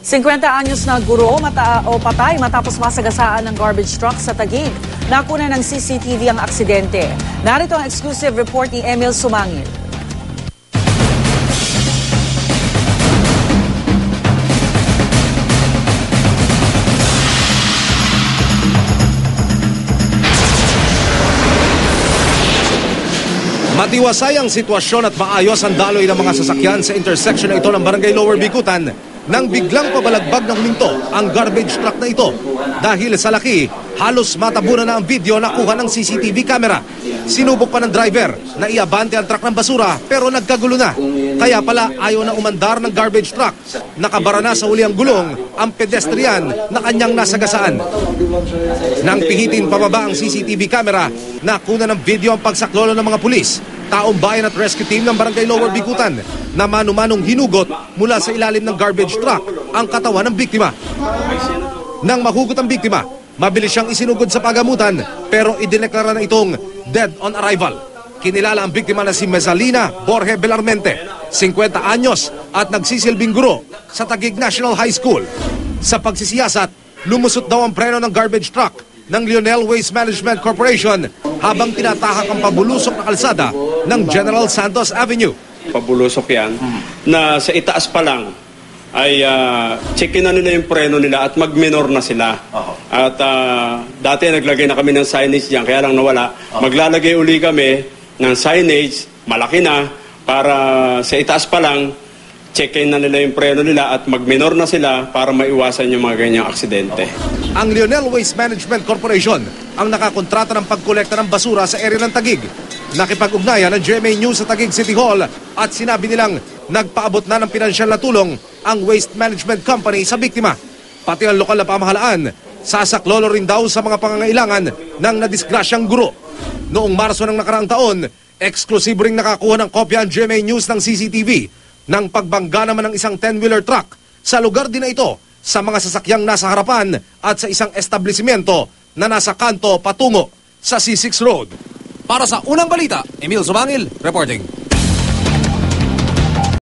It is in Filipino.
50 anyos na guro patay matapos masagasaan ng garbage truck sa Taguig. Nakuna ng CCTV ang aksidente. Narito ang exclusive report ni Emil Sumangil. Matiwasay ang sitwasyon at maayos ang daloy ng mga sasakyan sa intersection na ito ng Barangay Lower Bicutan nang biglang pabalagbag ng huminto ang garbage truck na ito. Dahil sa laki, halos matabunan na ang video na kuha ng CCTV camera. Sinubok pa ng driver na iabante ang truck ng basura pero nagkagulo na. Kaya pala ayaw na umandar ng garbage truck. Nakabara na sa uli ang gulong ang pedestrian na kanyang nasagasaan. Nang pihitin pababa ang CCTV camera, nakuna ng video ang pagsaklolo ng mga pulis, taong bayan at rescue team ng Barangay Lower Bicutan na mano-manong hinugot mula sa ilalim ng garbage truck ang katawan ng biktima. Nang mahugot ang biktima, mabilis siyang isinugod sa pagamutan pero idineklara na itong dead on arrival. Kinilala ang biktima na si Mezalina Borge Belarmente, 50 anyos at nagsisilbing guro sa Taguig National High School. Sa pagsisiyasat, lumusot daw ang preno ng garbage truck ng Lionel Waste Management Corporation habang tinatahak ang pabulusok na kalsada ng General Santos Avenue. Pabulusok yan na sa itaas pa lang ay checkin na nila yung preno nila at mag-minor na sila. At dati naglagay na kami ng signage diyan kaya lang nawala. Maglalagay uli kami ng signage, malaki na, para sa itaas pa lang checkin na nila yung preno nila at mag-minor na sila para maiwasan yung mga ganyang aksidente. Ang Lionel Waste Management Corporation ang nakakontrata ng pagkolekta ng basura sa area ng Taguig. Nakipag-ugnayan ng GMA News sa Taguig City Hall at sinabi nilang nagpaabot na ng pinansyal na tulong ang Waste Management Company sa biktima. Pati ang lokal na pamahalaan, sasaklolo rin daw sa mga pangangailangan ng nadisgrasyang guro. Noong Marso ng nakaraang taon, eksklusibo ring nakakuha ng kopya ang GMA News ng CCTV ng pagbangga naman ng isang 10-wheeler truck sa lugar din na ito sa mga sasakyang nasa harapan at sa isang establishmento na nasa kanto patungo sa C6 Road. Para sa Unang Balita, Emil Sumangil reporting.